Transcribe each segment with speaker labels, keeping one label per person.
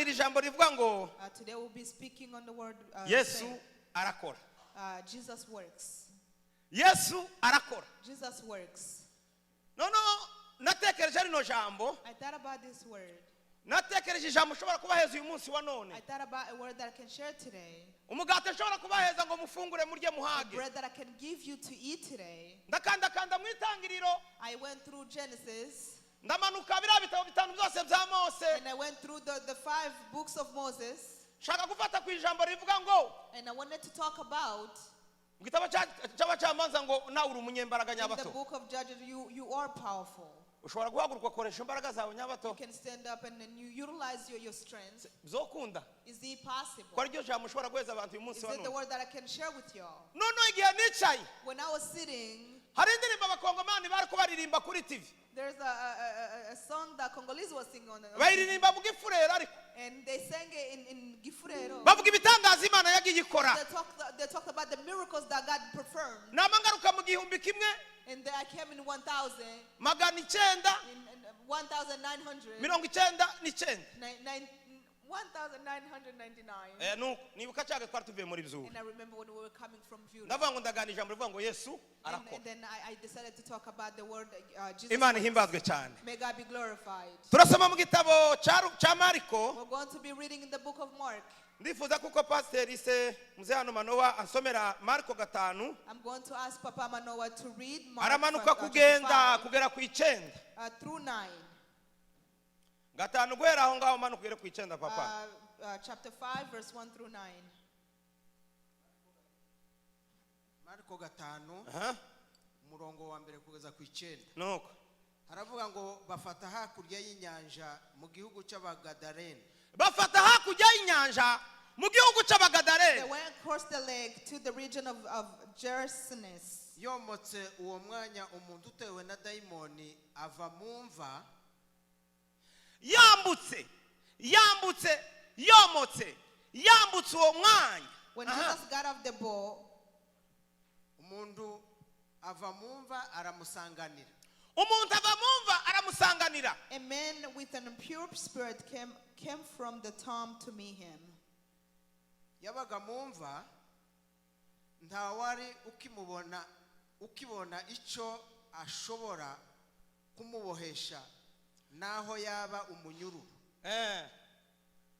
Speaker 1: turaganira ijambo rivuga ngo
Speaker 2: Today we'll be speaking on the word
Speaker 1: Yesu
Speaker 2: saying,
Speaker 1: arakora.
Speaker 2: Jesus works.
Speaker 1: Yesu arakora.
Speaker 2: Jesus works.
Speaker 1: No, natekereje rino jambo.
Speaker 2: I thought about this word.
Speaker 1: Natekereje ijambo ushobora kubaheza uyu munsi wa none.
Speaker 2: I thought about a word that I can share today.
Speaker 1: Umugati ushobora kubaheza ngo mufungure murye
Speaker 2: A
Speaker 1: muhage.
Speaker 2: bread that I can give you to eat today.
Speaker 1: Ndakanda mu itangiriro.
Speaker 2: I went through Genesis.
Speaker 1: Ndamanuka biriya bitabo bitanu byose bya Mose.
Speaker 2: And I went through the 5 books of Moses.
Speaker 1: Shaka gufata ku ijambo rivuga ngo.
Speaker 2: And I wanted to talk about
Speaker 1: Mu gitabo cy'abacamanza ngo nawe uri umunyembaraga
Speaker 2: in the
Speaker 1: nyabato.
Speaker 2: book of Judges, you are powerful.
Speaker 1: Ushobora guhaguruka ukoresha imbaraga zawe
Speaker 2: You
Speaker 1: nyabato.
Speaker 2: can stand up and then you utilize your strength.
Speaker 1: Zokunda.
Speaker 2: Is it possible?
Speaker 1: Ko aryo jambo ushobora guheza abantu uyu
Speaker 2: Is
Speaker 1: munsi wa
Speaker 2: it the
Speaker 1: none.
Speaker 2: word that I can share with y'all?
Speaker 1: Noneho igihe nicaye
Speaker 2: When I was sitting,
Speaker 1: hari indirimbo abakongomani bari kubaririmba kuri TV.
Speaker 2: there's a song that Congolese was singing on
Speaker 1: Bayiririmba mu gifurera ariko.
Speaker 2: and they sang it in Gifurero.
Speaker 1: Bavuga ibitangaza Imana yagiye ikora.
Speaker 2: They talked about the miracles that God performed.
Speaker 1: Namangaruka mu gihumbi kimwe
Speaker 2: And then I came in 1,000,
Speaker 1: magana icyenda
Speaker 2: in 1,900,
Speaker 1: mirongo icyenda n'icyenda.
Speaker 2: 1,999.
Speaker 1: Nibuka cyane twari tuvuye muri Byumba.
Speaker 2: And I remember when we were coming from View.
Speaker 1: Ndavuga ngo ndagana ijambo rivuga ngo Yesu
Speaker 2: And
Speaker 1: arakora.
Speaker 2: then I decided to talk about the word Jesus.
Speaker 1: Imana
Speaker 2: works.
Speaker 1: ihimbazwe cyane.
Speaker 2: May God be glorified.
Speaker 1: Turasoma mu gitabo cya Mariko.
Speaker 2: We're going to be reading in the book of Mark.
Speaker 1: Ndifuza kuko pasiteri se muze hano Manowa ansomera Mariko 5.
Speaker 2: I'm going to ask Papa Manowa to read Mark
Speaker 1: Aramanuka kugenda
Speaker 2: 5,
Speaker 1: kugera ku 9.
Speaker 2: through 9.
Speaker 1: 5 guhera aho ngaho manuka ugere ku 9 papa.
Speaker 2: Chapter 5, verse 1 through 9.
Speaker 3: Mariko 5
Speaker 1: Aha.
Speaker 3: umurongo wa mbere kugeza ku 9.
Speaker 1: Nuko.
Speaker 3: Haravuga ngo bafata hakurya y'inyanja mu gihugu cy'Abagadarene.
Speaker 1: Bafata hakurya y'inyanja mu gihugu
Speaker 2: They
Speaker 1: cy'Abagadarene.
Speaker 2: went across the lake to the region of Gerasenes.
Speaker 3: Yomotse uwo mwanya umuntu utewe na dayimoni ava mu mva
Speaker 1: Yambutse uwo mwanya.
Speaker 2: When
Speaker 1: Aha.
Speaker 2: Jesus got off the boat,
Speaker 3: umuntu ava mu mva aramusanganira.
Speaker 1: Umuntu ava mu mva aramusanganira.
Speaker 2: a man with an impure spirit came from the tomb to meet him.
Speaker 3: Yabaga mu mva nta wari ukibona icyo ashobora kumubohesha naho yaba umunyururu.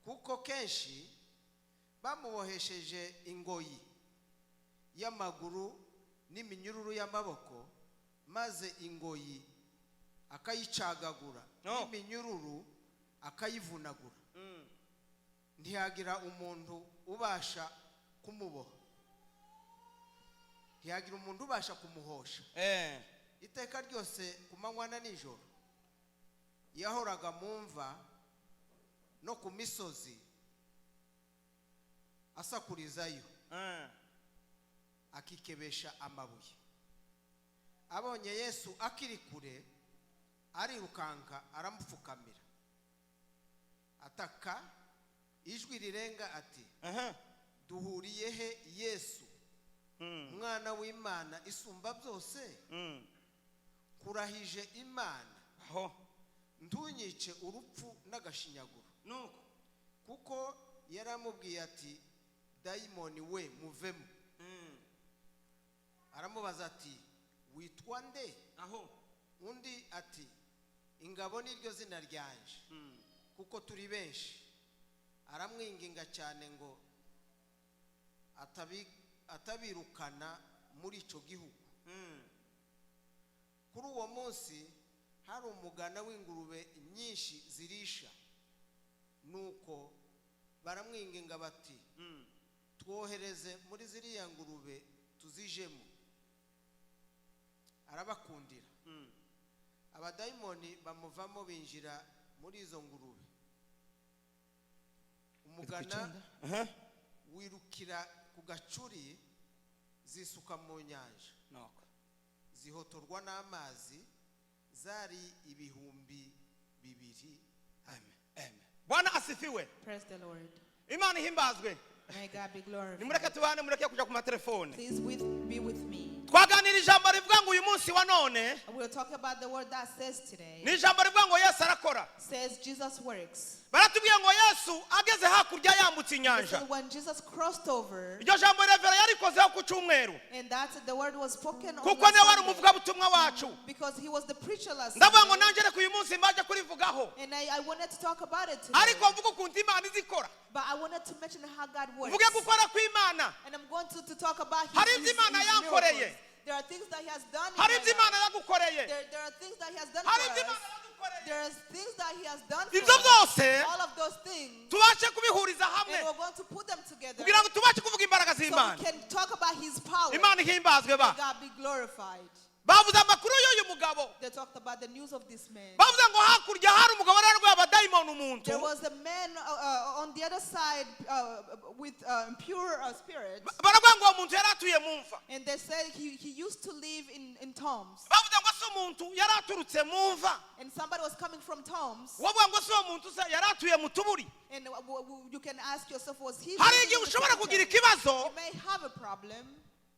Speaker 3: Kuko kenshi bamubohesheje ingoyi y'amaguru n'iminyururu y'amaboko, maze ingoyi akayicagagura n'iminyururu akayivunagura. Ntiyagira umuntu ubasha kumuboha, ntiyagira umuntu ubasha kumuhosha. Iteka ryose ku manywa na nijoro yahoraga mu mva no ku misozi asakurizayo, akikebesha amabuye. Abonye Yesu akiri kure arirukanka aramupfukamira, ataka ijwi rirenga ati, duhuriye he Yesu, umwana w'Imana isumba byose? Kurahije Imana ntunyice urupfu n'agashinyaguro. Kuko yaramubwiye ati, dayimoni we muvemo. Aramubaza ati, witwa nde? Undi ati, ingabo niryo zina ryanje, kuko turi benshi. Aramwinginga cyane ngo atabirukana muri icyo gihugu. Kuri uwo munsi hari umugana w'ingurube nyinshi zirisha, nuko baramwinginga bati, twohereze muri ziriya ngurube tuzijemo. Arabakundira. Abadayimoni bamuvamo binjira muri izo ngurube. Umugana wirukira ku gacuri, zisuka mu nyanja, zihotorwa n'amazi, zari 2,000.
Speaker 1: Amen. Bwana asifiwe.
Speaker 2: Praise the Lord.
Speaker 1: Imana ihimbazwe.
Speaker 2: May God be glorified.
Speaker 1: Nimureke tubane mureke kuja ku matelefone.
Speaker 2: Please be with me.
Speaker 1: Twaganira ijambo rivuga ngo uyu munsi wa none.
Speaker 2: We'll talk about the word that says today.
Speaker 1: Ni ijambo rivuga ngo Yesu arakora.
Speaker 2: Says Jesus works.
Speaker 1: Baratubwiye ngo Yesu Yesu ageze hakurya yambutse inyanja
Speaker 2: So when Jesus crossed over,
Speaker 1: iryo jambo revera yarikozeho ku cyumweru
Speaker 2: and that's the word was spoken on
Speaker 1: kuko niwe wari
Speaker 2: Sunday,
Speaker 1: umuvugabutumwa wacu
Speaker 2: because he was the preacher last
Speaker 1: ndavuga ngo
Speaker 2: Sunday,
Speaker 1: nanjye reka uyu munsi mbaje kurivugaho
Speaker 2: and I wanted to talk about it today,
Speaker 1: ariko mvuga ukuntu Imana izikora
Speaker 2: but I wanted to mention how God works,
Speaker 1: mvuge gukora kw'Imana
Speaker 2: and I'm going to talk about
Speaker 1: hari
Speaker 2: his
Speaker 1: ibyo Imana
Speaker 2: miracles.
Speaker 1: yankoreye
Speaker 2: There are things that he has done in
Speaker 1: hari
Speaker 2: my
Speaker 1: ibyo Imana
Speaker 2: life.
Speaker 1: yagukoreye
Speaker 2: There are things that he has done
Speaker 1: hari
Speaker 2: for
Speaker 1: ibyo
Speaker 2: us.
Speaker 1: Imana yagukoreye
Speaker 2: There are things that he has done
Speaker 1: ibyo
Speaker 2: for us.
Speaker 1: byose
Speaker 2: All of those things,
Speaker 1: tubashe kubihuriza hamwe
Speaker 2: and we're going to put them together
Speaker 1: kugira ngo tubashe kuvuga imbaraga
Speaker 2: so we
Speaker 1: z'Imana
Speaker 2: can talk about his power.
Speaker 1: Imana ihimbazwe ba
Speaker 2: May God be glorified.
Speaker 1: bavuze amakuru y'uyu mugabo
Speaker 2: They talked about the news of this man.
Speaker 1: bavuze ngo hakurya hari umugabo wari arwaye abadayimoni umuntu
Speaker 2: There was a man on the other side with impure spirits,
Speaker 1: baravuga ngo uwo muntu yari atuye mu mva
Speaker 2: and they said he used to live in tombs,
Speaker 1: bavuze ngo se umuntu yari aturutse mu mva
Speaker 2: and somebody was coming from tombs,
Speaker 1: bavuga ngo se uwo muntu se yari atuye mu tuburi
Speaker 2: and you can ask yourself, was he
Speaker 1: hari
Speaker 2: living
Speaker 1: igihe
Speaker 2: in the
Speaker 1: ushobora kugira
Speaker 2: cemetery?
Speaker 1: ikibazo
Speaker 2: You may have a problem,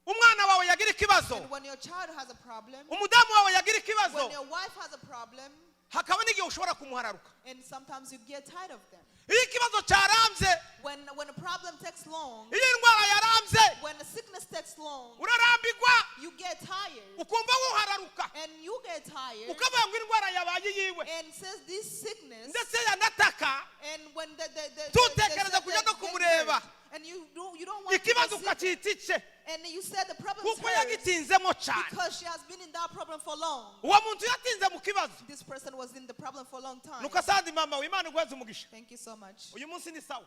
Speaker 1: umwana wawe yagira ikibazo
Speaker 2: and when your child has a problem,
Speaker 1: umudamu wawe yagira ikibazo
Speaker 2: when your wife has a problem,
Speaker 1: hakaba n'igihe ushobora kumuhararuka
Speaker 2: and sometimes you get tired of them.
Speaker 1: iyo ikibazo cyarambye
Speaker 2: When a problem takes long,
Speaker 1: iyo indwara yarambye
Speaker 2: when a sickness takes long,
Speaker 1: urarambigwa
Speaker 2: you get tired,
Speaker 1: ukumva wuhararuka
Speaker 2: and you get tired,
Speaker 1: ukavuga ngo indwara yabaye iyiwe
Speaker 2: and says this sickness,
Speaker 1: ndetse yanataka
Speaker 2: and when the
Speaker 1: tutekereza kujya no kumureba
Speaker 2: and you don't want to
Speaker 1: ikibazo
Speaker 2: visit,
Speaker 1: ukacyita ice
Speaker 2: and you said the problem is
Speaker 1: kuko
Speaker 2: hers
Speaker 1: yagitinzemo cyane
Speaker 2: because she has been in that problem for long.
Speaker 1: uwo muntu yatinze mu kibazo
Speaker 2: This person was in the problem for a long time.
Speaker 1: nuko asandi mama w'Imana ugweze umugisha
Speaker 2: Thank you so much.
Speaker 1: uyu munsi ni sawa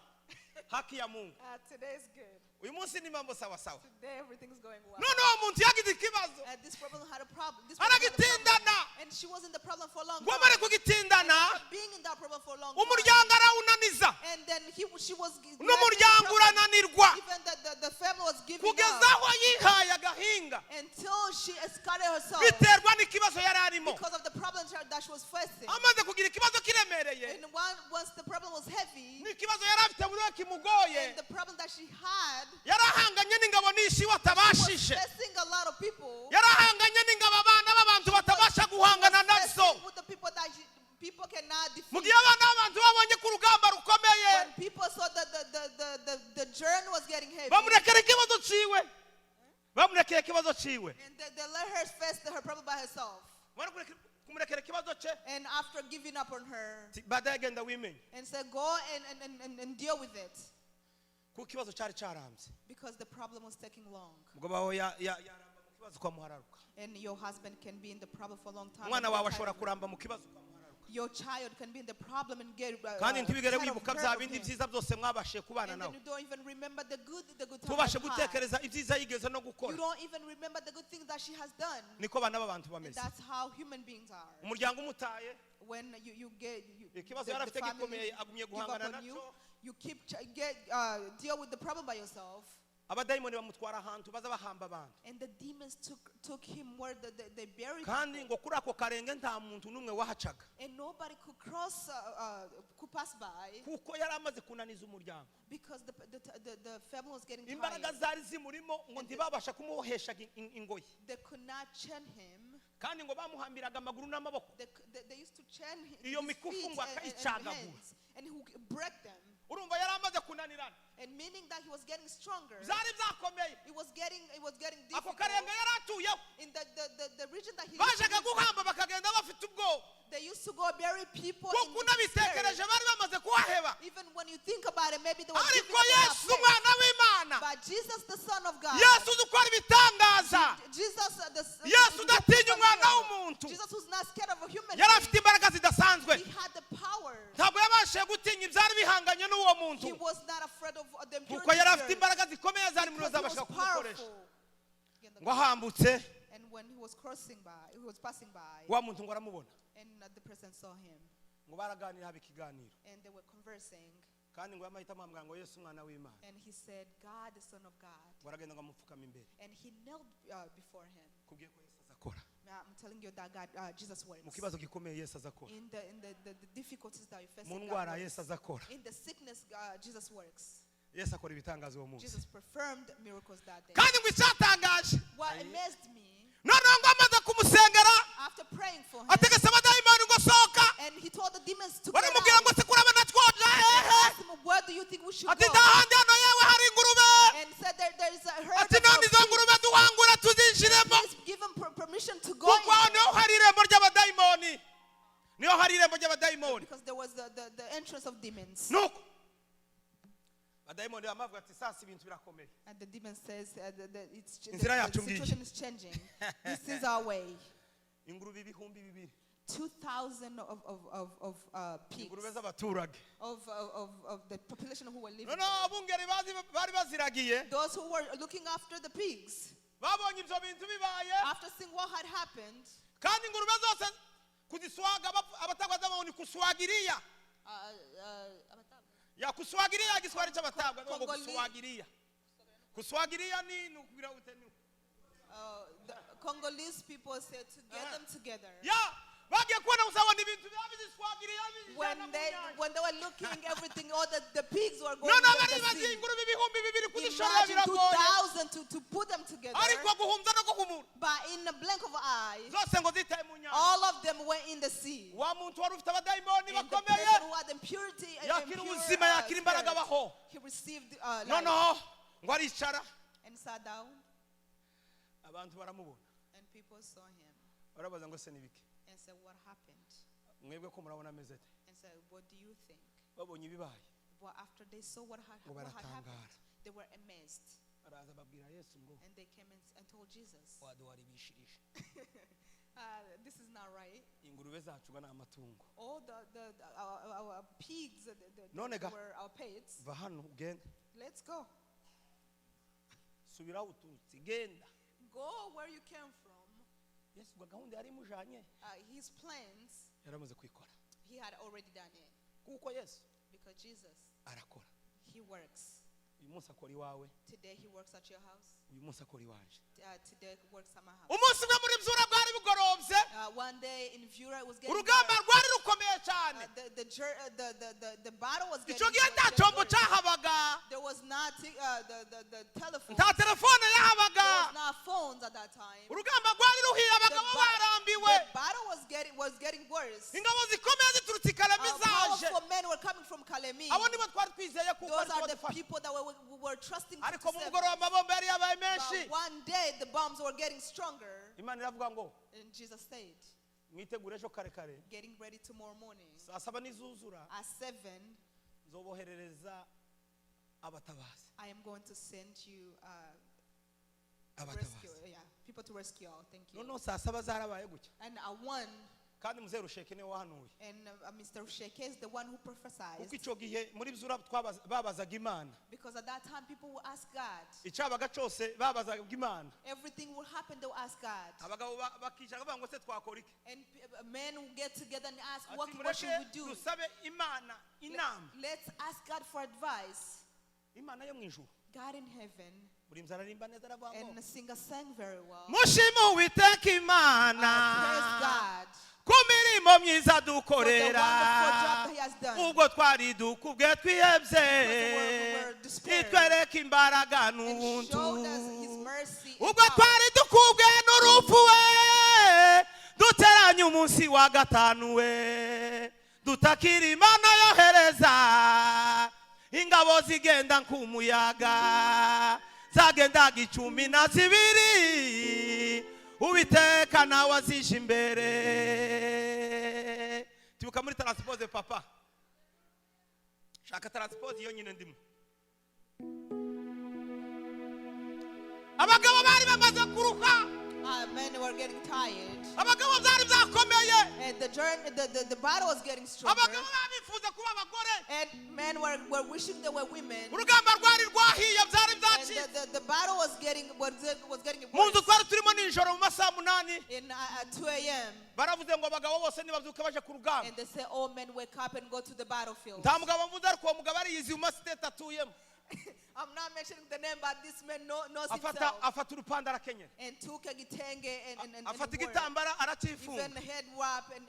Speaker 1: haki ya Mungu
Speaker 2: Today is good.
Speaker 1: uyu munsi ni mambo sawa sawa
Speaker 2: Today everything's going well.
Speaker 1: none uwo muntu yagize ikibazo
Speaker 2: This problem had a problem. This problem had a problem.
Speaker 1: aragitindana
Speaker 2: And she was in the problem for a long
Speaker 1: ngo
Speaker 2: time.
Speaker 1: amare kugitindana
Speaker 2: Being in that problem for a long time.
Speaker 1: umuryango arawunaniza
Speaker 2: And then she was
Speaker 1: n'umuryango urananirwa
Speaker 2: even the family was giving
Speaker 1: kugeza
Speaker 2: up
Speaker 1: aho yihaye agahinga
Speaker 2: until she escorted herself
Speaker 1: biterwa n'ikibazo yari arimo
Speaker 2: because of the problems that she was facing.
Speaker 1: amaze kugira ikibazo kiremereye
Speaker 2: And once the problem was heavy,
Speaker 1: n'ikibazo yari afite buri we kimugoye
Speaker 2: and the problem that she had,
Speaker 1: yarahanganye n'ingabo n'isi
Speaker 2: she was
Speaker 1: watabashije
Speaker 2: facing a lot of people.
Speaker 1: yarahanganye n'ingabo abana b'abantu batabasha guhangana nazo
Speaker 2: Facing with the people that people cannot
Speaker 1: mu
Speaker 2: defeat.
Speaker 1: gihe abana b'abantu babonye ku rugamba rukomeye
Speaker 2: When people saw that the journey was getting heavy,
Speaker 1: bamurekera ikibazo ciwe bamurekera ikibazo ciwe
Speaker 2: and they let her face her problem by herself.
Speaker 1: kumurekera ikibazo cye
Speaker 2: And after giving up on her,
Speaker 1: badaye genda wimenye
Speaker 2: and said, go and deal with it,
Speaker 1: kuko ikibazo cyari cyarambye
Speaker 2: because the problem was taking long.
Speaker 1: umugabo wawe yaramba mu kibazo ukamuhararuka
Speaker 2: And your husband can be in the problem for a long time.
Speaker 1: umwana
Speaker 2: and
Speaker 1: wawe
Speaker 2: get
Speaker 1: ashobora
Speaker 2: tired of it.
Speaker 1: kuramba mu kibazo ukamuhararuka
Speaker 2: Your child can be in the problem and get
Speaker 1: kandi ntibigere
Speaker 2: tired of
Speaker 1: wibuka
Speaker 2: her
Speaker 1: bya
Speaker 2: of
Speaker 1: bindi
Speaker 2: him.
Speaker 1: byiza byose mwabashe kubana
Speaker 2: And then
Speaker 1: nawe
Speaker 2: you don't even remember the good times
Speaker 1: tubashe
Speaker 2: you had.
Speaker 1: gutekereza ibyiza yigeze no
Speaker 2: You
Speaker 1: gukora
Speaker 2: don't even remember the good things that she has done.
Speaker 1: niko abana b'abantu
Speaker 2: And
Speaker 1: bameze
Speaker 2: that's how human beings are.
Speaker 1: umuryango umutaye
Speaker 2: When you get
Speaker 1: ikibazo yari afite gikomeye agumye
Speaker 2: give up
Speaker 1: guhangana
Speaker 2: on you,
Speaker 1: nacyo
Speaker 2: you keep deal with the problem by yourself.
Speaker 1: abadayimoni bamutwara ahantu baza bahamba abantu
Speaker 2: And the demons took him where they buried
Speaker 1: kandi
Speaker 2: him.
Speaker 1: ngo kuri ako karenge nta muntu n'umwe wahacaga
Speaker 2: And nobody could cross, could pass by
Speaker 1: kuko yari amaze kunaniza umuryango
Speaker 2: because the family was getting
Speaker 1: imbaraga
Speaker 2: tired.
Speaker 1: zari zimurimo ngo ntibabasha kumubohesha ingoyi
Speaker 2: They could not chain him.
Speaker 1: kandi ngo bamuhambiraga amaguru n'amaboko
Speaker 2: They used to chain
Speaker 1: Iyo
Speaker 2: his
Speaker 1: mikufu
Speaker 2: feet
Speaker 1: ngo
Speaker 2: and
Speaker 1: akayicagagura.
Speaker 2: hands, and he would break them.
Speaker 1: urumva yari amaze kunanirana
Speaker 2: And meaning that he was getting stronger.
Speaker 1: byari byakomeye
Speaker 2: It was getting
Speaker 1: ako
Speaker 2: difficult.
Speaker 1: karenge yari atuyeho
Speaker 2: In the region that he used to
Speaker 1: bajaga
Speaker 2: live in,
Speaker 1: guhamba bakagenda bafite ubwoba
Speaker 2: they used to go bury people
Speaker 1: kuko
Speaker 2: in the
Speaker 1: unabitekereje bari bamaze kuhaheba
Speaker 2: Even when you think about it, maybe they were
Speaker 1: ariko
Speaker 2: giving up
Speaker 1: yesu
Speaker 2: that
Speaker 1: umwana w'imana
Speaker 2: faith. But Jesus, the Son of God,
Speaker 1: yesu uzi ukora ibitangaza
Speaker 2: Jesus,
Speaker 1: yesu udatinya umwana w'umuntu
Speaker 2: Jesus was not scared of a human
Speaker 1: yari afite
Speaker 2: being.
Speaker 1: imbaraga zidasanzwe
Speaker 2: He had the power.
Speaker 1: ntabwo yabashije gutinya ibyari bihanganye n'uwo muntu
Speaker 2: He was not afraid of the
Speaker 1: kuko yari afite imbaraga zikomeye zari muri
Speaker 2: because he was
Speaker 1: zabasha kumukoresha
Speaker 2: powerful.
Speaker 1: ngo ahambutse
Speaker 2: And when he was crossing by, he was passing by,
Speaker 1: wa muntu ngo aramubona
Speaker 2: and the person saw him,
Speaker 1: ngo baraganira haba ikiganiro
Speaker 2: and they were conversing,
Speaker 1: kandi ngo yamahitamo amubwira ngo yesu umwana w'imana
Speaker 2: and he said, God, the Son of God,
Speaker 1: ngo aragenda ngo amupfukame imbere
Speaker 2: and he knelt before him.
Speaker 1: kubwiye ko yesu azakora
Speaker 2: I'm telling you that God, Jesus works.
Speaker 1: mu kibazo gikomeye yesu azakora
Speaker 2: In the difficulties that you face,
Speaker 1: mu
Speaker 2: God
Speaker 1: ndwara
Speaker 2: works.
Speaker 1: yesu azakora
Speaker 2: In the sickness, Jesus works.
Speaker 1: yesu akora ibitangaza uwo munsi
Speaker 2: Jesus performed miracles that day.
Speaker 1: kandi ngo icyatangaje
Speaker 2: What amazed me,
Speaker 1: noneho ngo amaze kumusengera
Speaker 2: after praying for him,
Speaker 1: ategetse abadayimoni ngo sohoka
Speaker 2: and he told the demons to get
Speaker 1: baramubwira ngo
Speaker 2: out.
Speaker 1: se kurabona twoja hehe
Speaker 2: Asked him, think we should
Speaker 1: ati
Speaker 2: go?
Speaker 1: ndahandi hano yewe hari ingurube
Speaker 2: And said there is a herd
Speaker 1: ati
Speaker 2: of
Speaker 1: none izo
Speaker 2: pigs.
Speaker 1: ngurube duhangura tuzinjiremo
Speaker 2: Please give them permission to go
Speaker 1: kuko aho
Speaker 2: in
Speaker 1: niho hari irembo ry'abadayimoni niho hari irembo ry'abadayimoni
Speaker 2: because there was the entrance of demons.
Speaker 1: nuko abadayimoni bamavuga ati sasa ibintu birakomeye
Speaker 2: And the demon says the
Speaker 1: Inzira yacu
Speaker 2: situation is changing. This is our way.
Speaker 1: ingurube ibihumbi bibiri
Speaker 2: 2,000 of pigs
Speaker 1: ingurube z'abaturage
Speaker 2: of the population who were living
Speaker 1: none
Speaker 2: there.
Speaker 1: abungeri bari baziragiye
Speaker 2: Those who were looking after the pigs,
Speaker 1: babonye ibyo bintu bibaye
Speaker 2: after seeing what had happened,
Speaker 1: kandi ingurube zose kuziswaga abatagwa z'amahoni kuswagiriya ya kuswagiriya igiswahili cy'abatabwa ngo kuswagiriya ni ukubira uteni
Speaker 2: the Congolese people said to get them together.
Speaker 1: ya bagiye kubona usabona ibintu biziswagiriya
Speaker 2: When they were looking, everything, all the pigs were going
Speaker 1: none
Speaker 2: to
Speaker 1: bari
Speaker 2: the
Speaker 1: bazi
Speaker 2: sea.
Speaker 1: ingurube ibihumbi bibiri kuzishora
Speaker 2: Imagine
Speaker 1: biragoye
Speaker 2: 2,000 to put them together.
Speaker 1: ariko guhumza no guhumura
Speaker 2: But in a blink of an eye,
Speaker 1: zose ngo zitaye mu nyanja
Speaker 2: all of them went in the sea.
Speaker 1: wa muntu wari ufite abadayimoni
Speaker 2: And the
Speaker 1: bakomeye
Speaker 2: person who had impurity and
Speaker 1: yakira
Speaker 2: impure
Speaker 1: ubuzima yakira imbaraga
Speaker 2: spirit,
Speaker 1: abaho
Speaker 2: he received life
Speaker 1: noneho ngo aricara
Speaker 2: and sat down,
Speaker 1: abantu baramubona
Speaker 2: and people saw him
Speaker 1: barabaza ngo se nibiki
Speaker 2: and said, "What happened?"
Speaker 1: mwebwe ko murabona ameze ate
Speaker 2: And said, "What do you think?"
Speaker 1: babonye ibibaye
Speaker 2: But after they saw what had
Speaker 1: ngo
Speaker 2: happened,
Speaker 1: baratangara
Speaker 2: they were amazed,
Speaker 1: baraza babwira yesu ngo
Speaker 2: and they came and told Jesus,
Speaker 1: waduharibishirije
Speaker 2: "This is not right.
Speaker 1: ingurube zacu ngo ni amatungo
Speaker 2: All our pigs
Speaker 1: None ga-
Speaker 2: were our pets.
Speaker 1: va hano ugende
Speaker 2: Let's go.
Speaker 1: subiraho uturutse genda
Speaker 2: Go where you came from."
Speaker 1: yesu ngo gahunda yari imujanye
Speaker 2: His plans,
Speaker 1: yaramaze kwikora
Speaker 2: he had already done it
Speaker 1: kuko yesu
Speaker 2: because Jesus,
Speaker 1: arakora
Speaker 2: he works.
Speaker 1: uyu munsi akora iwawe
Speaker 2: Today he works at your house.
Speaker 1: uyu munsi akora iwanje
Speaker 2: Today he works at my house.
Speaker 1: umunsi umwe muri byura bwari bugorobye
Speaker 2: One day in Vura it was getting
Speaker 1: urugamba
Speaker 2: dark.
Speaker 1: rwari rukomeye cyane
Speaker 2: The battle was getting
Speaker 1: icyo gihe nta cyombo
Speaker 2: worse.
Speaker 1: cyahabaga
Speaker 2: There was not the telephone.
Speaker 1: nta telefone
Speaker 2: There
Speaker 1: yahabaga
Speaker 2: was not phones at that time.
Speaker 1: urugamba rwari ruhiye abagabo barambiwe
Speaker 2: The battle was getting worse.
Speaker 1: ingabo zikomeye ziturutse ikarami zaje
Speaker 2: Powerful men were coming from Kalemi.
Speaker 1: abo nibo twari twizeye kuko
Speaker 2: Those
Speaker 1: ari
Speaker 2: are the
Speaker 1: kubadufasha
Speaker 2: people that we were trusting to
Speaker 1: ariko mu
Speaker 2: save
Speaker 1: mugoroba
Speaker 2: us.
Speaker 1: amabombe yari yabaye menshi
Speaker 2: But one day the bombs were getting stronger,
Speaker 1: imana iravuga ngo
Speaker 2: and Jesus said,
Speaker 1: mwitegure ejo kare kare
Speaker 2: "Getting ready tomorrow morning
Speaker 1: saa saba nizuzura
Speaker 2: at 7,
Speaker 1: nzoboherereza abatabazi
Speaker 2: I am going to send you
Speaker 1: abatabazi
Speaker 2: people to rescue you. Thank you."
Speaker 1: noneho saa saba zarabaye gutya
Speaker 2: And at 1,
Speaker 1: kandi muzehe rusheke niwe wahanuye
Speaker 2: and Mr. Sheke is the one who prophesied.
Speaker 1: kuko icyo gihe muri byura babazaga imana
Speaker 2: Because at that time people will ask God.
Speaker 1: icyabaga cyose babazaga imana
Speaker 2: Everything will happen, they will ask God.
Speaker 1: abagabo bakicara bavuga ngo se twakora iki
Speaker 2: And men will get together and ask,
Speaker 1: ati
Speaker 2: what should
Speaker 1: mureke
Speaker 2: we do?
Speaker 1: dusabe imana inama
Speaker 2: Let's ask God for advice.
Speaker 1: imana yo mu ijuru
Speaker 2: God in heaven,
Speaker 1: buri mzi aririmba neza aravuga ngo
Speaker 2: and the singer sang very well.
Speaker 1: mushime uwiteka imana
Speaker 2: Praise God
Speaker 1: ku mirimo myiza
Speaker 2: for the
Speaker 1: dukorera
Speaker 2: wonderful job that He has done.
Speaker 1: ubwo twari dukubwe twihebye
Speaker 2: Because we were despairing.
Speaker 1: itwereka imbaraga
Speaker 2: And
Speaker 1: n'ubuntu
Speaker 2: showed us His mercy. and
Speaker 1: ubwo
Speaker 2: power.
Speaker 1: twari dukubwe n'urupfu we duteranye umunsi wa gatanu we dutakira imana yohereza ingabo zigenda nk'umuyaga zagendaga 12 Uwiteka nawe azije imbere tubuka muri transpose papa shaka transpose iyo nyine ndimo abagabo bari bamaze kuruka
Speaker 2: Men were getting tired.
Speaker 1: abagabo byari byakomeye
Speaker 2: And the battle was getting stronger.
Speaker 1: abagabo babifuza kuba abagore
Speaker 2: And men were wishing they were women.
Speaker 1: urugamba rwari rwahiye byari byaciye
Speaker 2: And the battle was getting
Speaker 1: mu nzu
Speaker 2: worse.
Speaker 1: twari turimo nijoro mu masaha 8
Speaker 2: At 2 a.m.
Speaker 1: baravuze ngo abagabo bose nibabyuka baje ku rugamba
Speaker 2: And they say all men wake up and go to the battlefield.
Speaker 1: nta mugabo mvuze ariko uwo mugabo ariyizi mu masiteti atuyemo
Speaker 2: I'm not mentioning the name, but this man knows
Speaker 1: afata
Speaker 2: himself.
Speaker 1: urupanda arakenyera
Speaker 2: And took a gitenge and
Speaker 1: afata
Speaker 2: wore it.
Speaker 1: igitambara
Speaker 2: Even
Speaker 1: aracifunga
Speaker 2: head wrap and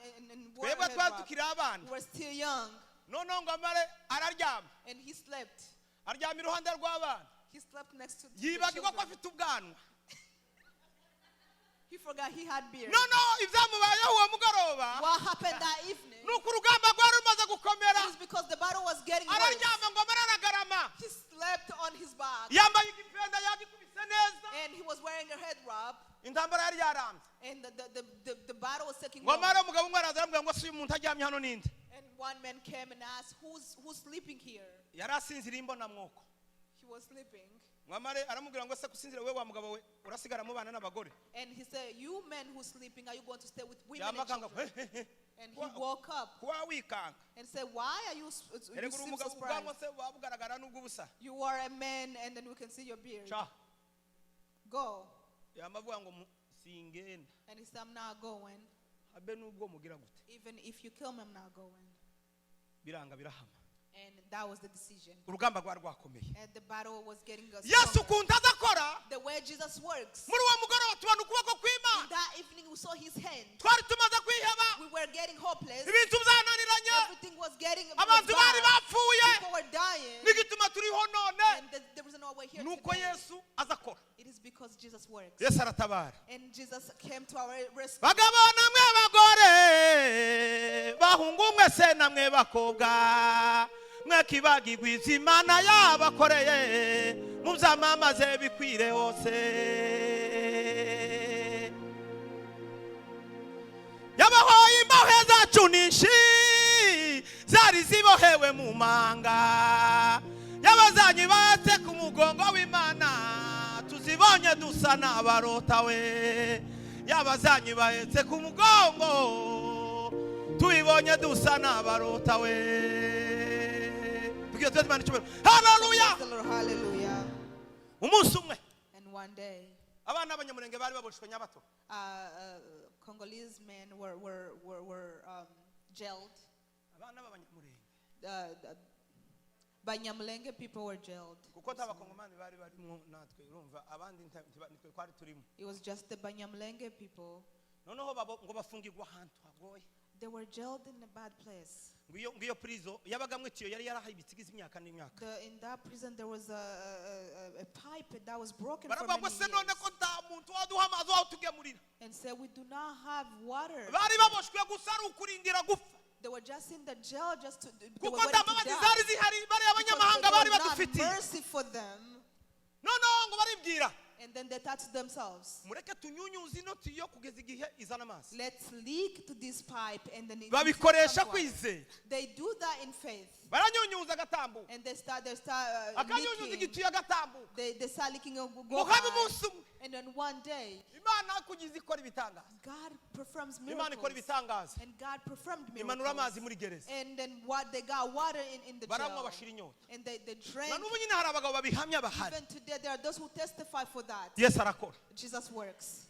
Speaker 2: wore a
Speaker 1: twebwe
Speaker 2: head
Speaker 1: twari
Speaker 2: wrap.
Speaker 1: tukiri abana
Speaker 2: We were still young.
Speaker 1: noneho ngo amare araryama
Speaker 2: And he slept.
Speaker 1: aryama iruhande rw'abana
Speaker 2: He slept next to the
Speaker 1: yibagirwa ko
Speaker 2: children.
Speaker 1: afite ubwanwa
Speaker 2: He forgot he had beard.
Speaker 1: noneho ibyamubayeho uwo mugoroba
Speaker 2: What happened that evening?
Speaker 1: ni uko urugamba rwari rumaze gukomera
Speaker 2: It was because the battle was getting worse.
Speaker 1: araryama ngo amare aragaragara intambara yari yarambye
Speaker 2: And the battle was taking
Speaker 1: ngo
Speaker 2: long.
Speaker 1: mara umugabo umwe araza aramubwira ngo si uyu muntu aryamye hano ninde
Speaker 2: And one man came and asked, who's sleeping here?
Speaker 1: yari asinziriye imbona mwuko
Speaker 2: He was sleeping.
Speaker 1: mwamare aramubwira ngo se kusinzira wewe wa mugabo we urasigara mubana n'abagore
Speaker 2: And he said, you men who's sleeping, are you going to stay with women and
Speaker 1: yamakanga
Speaker 2: children? And he woke up
Speaker 1: kuba wikanga
Speaker 2: and said, why are you
Speaker 1: erega
Speaker 2: seem
Speaker 1: umugabo
Speaker 2: so surprised?
Speaker 1: ubwanwa se wabugaragara n'ubw'ubusa
Speaker 2: You are a man and then we can see your beard.
Speaker 1: cha
Speaker 2: Go.
Speaker 1: yamavuga ngo singenda
Speaker 2: And he said, I'm not going.
Speaker 1: habe n'ubwo mugira gute
Speaker 2: Even if you kill me, I'm not going.
Speaker 1: biranga birahama
Speaker 2: And that was the decision.
Speaker 1: urugamba rwari rwakomeye
Speaker 2: And the battle was getting us
Speaker 1: yesu
Speaker 2: stronger.
Speaker 1: ukuntu azakora
Speaker 2: The way Jesus works.
Speaker 1: muri uwo mugoroba tubona ukuboko
Speaker 2: In
Speaker 1: kw'imana
Speaker 2: that evening, we saw his hand.
Speaker 1: twari tumaze kwiheba
Speaker 2: We were getting hopeless.
Speaker 1: ibintu byananiranye
Speaker 2: Everything was getting
Speaker 1: abantu bari
Speaker 2: bad.
Speaker 1: bapfuye
Speaker 2: People were dying.
Speaker 1: n'igituma turiho none
Speaker 2: And the reason why we're here
Speaker 1: nuko
Speaker 2: today,
Speaker 1: yesu azakora
Speaker 2: it is because Jesus works.
Speaker 1: yesu aratabara
Speaker 2: And Jesus came to our rescue.
Speaker 1: bagabo namwe bagore bahungu mwese namwe bakobwa mwe kibagirwa iz'Imana yabakoreye muzamamaze bikwire hose yabahoye imbohe zacu ninshi zari zibohewe mu manga yabazanye bate ku mugongo w'Imana tuzibonye dusa n'abarota we yabazanye bahetse ku mugongo tubibonye dusa n'abarota we tugiye twese cyubero haleluya
Speaker 2: Hallelujah.
Speaker 1: umunsi umwe
Speaker 2: And one day,
Speaker 1: abana b'abanyamurenge bari baboshwe nyabato
Speaker 2: Congolese men were jailed.
Speaker 1: abana b'abanyamurenge
Speaker 2: Banyamulenge people were jailed.
Speaker 1: kuko tabakongomani bari barimo natwe urumva abandi nitwe kwari turimo
Speaker 2: It was just the Banyamulenge people.
Speaker 1: noneho ngo bafungirwa ahantu hagoye
Speaker 2: They were jailed in a bad place.
Speaker 1: ngiyo prison yabagamwe tiyo yari yarahaye ibitsigize imyaka n'imyaka
Speaker 2: In that prison, there was a pipe that was broken for
Speaker 1: baravuga
Speaker 2: many
Speaker 1: ngo se none
Speaker 2: years.
Speaker 1: ko nta muntu waduha amazi waho tugemurira
Speaker 2: And said, we do not have water.
Speaker 1: bari baboshwe gusa ari ukurindira gupfa
Speaker 2: They were just in the jail just to, they were
Speaker 1: kuko
Speaker 2: waiting
Speaker 1: nta
Speaker 2: to
Speaker 1: mbabazi
Speaker 2: die.
Speaker 1: zari zihari bari abanyamahanga bari
Speaker 2: Because there was not
Speaker 1: badufitiye
Speaker 2: mercy for them.
Speaker 1: noneho ngo baribwira
Speaker 2: And then they thought to themselves,
Speaker 1: mureke tunyunyuze ino tiyo kugeza igihe izana amazi
Speaker 2: let's leak to this pipe and then it
Speaker 1: babikoresha
Speaker 2: comes water.
Speaker 1: kwizera
Speaker 2: They do that in faith.
Speaker 1: baranyunyuza agatambuka
Speaker 2: And they start
Speaker 1: akanyunyuza
Speaker 2: leaking.
Speaker 1: igitiyo agatambuka
Speaker 2: They start leaking and go
Speaker 1: ngo habe
Speaker 2: high.
Speaker 1: umunsi umwe
Speaker 2: And then one day,
Speaker 1: imana kugize ikora ibitangaza
Speaker 2: God performs
Speaker 1: imana ikora
Speaker 2: miracles.
Speaker 1: ibitangaza
Speaker 2: And God performed
Speaker 1: imanura amazi
Speaker 2: miracles.
Speaker 1: muri gereza
Speaker 2: And then what they got water in the
Speaker 1: baranywa
Speaker 2: jail.
Speaker 1: bashira inyota
Speaker 2: And they
Speaker 1: na
Speaker 2: drank.
Speaker 1: n'ubu nyine hari abagabo babihamya bahari
Speaker 2: Even today, there are those who testify for that.
Speaker 1: yesu arakora
Speaker 2: Jesus works.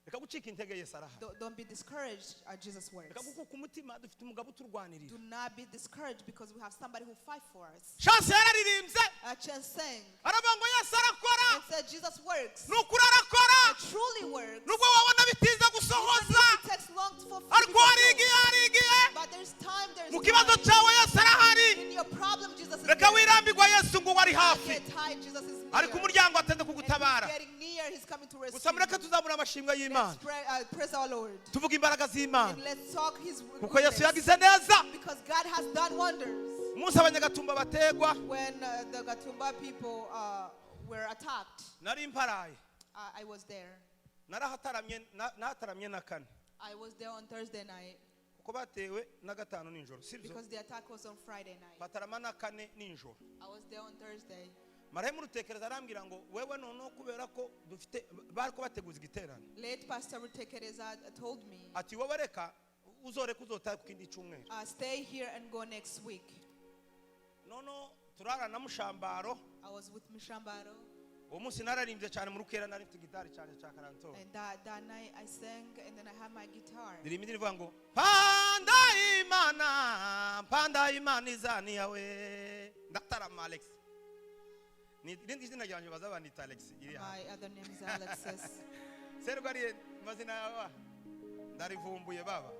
Speaker 1: reka gucika intege yesu arahari
Speaker 2: Don't be discouraged. Jesus works.
Speaker 1: reka gukuka umutima dufite umugabo uturwanirira
Speaker 2: Do not be discouraged because we have somebody who fight for us.
Speaker 1: shanse yararirimbye
Speaker 2: Chance sang
Speaker 1: aravuga ngo yesu arakora
Speaker 2: and said, Jesus works.
Speaker 1: ni ukuri arakora
Speaker 2: It truly works.
Speaker 1: nubwo wabona bitinze
Speaker 2: Even
Speaker 1: gusohoza
Speaker 2: if it takes long to
Speaker 1: ariko hari
Speaker 2: fulfill.
Speaker 1: igihe hari igihe
Speaker 2: But there's time, there's
Speaker 1: mu kibazo
Speaker 2: time.
Speaker 1: cyawe yesu arahari
Speaker 2: In your problem, Jesus is
Speaker 1: reka
Speaker 2: there.
Speaker 1: wirambirwa yesu ngo wari
Speaker 2: Don't
Speaker 1: hafi
Speaker 2: get tired, Jesus is
Speaker 1: ari ku
Speaker 2: near.
Speaker 1: muryango atende
Speaker 2: And
Speaker 1: kugutabara
Speaker 2: he's getting near, he's coming to rescue
Speaker 1: gusa mureke
Speaker 2: you.
Speaker 1: tuzabura amashimwe y'imana
Speaker 2: Let's praise our Lord.
Speaker 1: tuvuga imbaraga
Speaker 2: And
Speaker 1: z'imana
Speaker 2: let's talk his
Speaker 1: kuko yesu
Speaker 2: goodness.
Speaker 1: yagize neza
Speaker 2: Because God has done wonders.
Speaker 1: umunsi abanyagatumba bategwa
Speaker 2: When the Gatumba people were attacked,
Speaker 1: nari mparaye
Speaker 2: I was there.
Speaker 1: nahataramye na kane
Speaker 2: I was there on Thursday night
Speaker 1: kuko batewe na gatanu nijoro sibyo
Speaker 2: because the attack was on Friday night.
Speaker 1: batarama na kane nijoro
Speaker 2: I was there on Thursday.
Speaker 1: marahemu rutekereza arambwira ngo wewe noneho kubera ko dufite bari ko bateguza igiterane
Speaker 2: Late Pastor Rutekereza told me,
Speaker 1: ati wowe reka uzoreka uzotahe ku kindi cyumweru
Speaker 2: stay here and go next week.
Speaker 1: noneho turara na mushambaro
Speaker 2: I was with Mishambaro,
Speaker 1: uwo munsi nararimbye cyane mu rukera nari mfite gitari cyane cya karanto
Speaker 2: and that night I sang and then I had my guitar.
Speaker 1: ndirimba indirimbo ngo panda imana izani yawe ndatarama Alex ni irindi zina ryanjye bazabandita Alex iri hano
Speaker 2: My other name is Alexis.
Speaker 1: serugo ari mazina yawe ndarivumbuye baba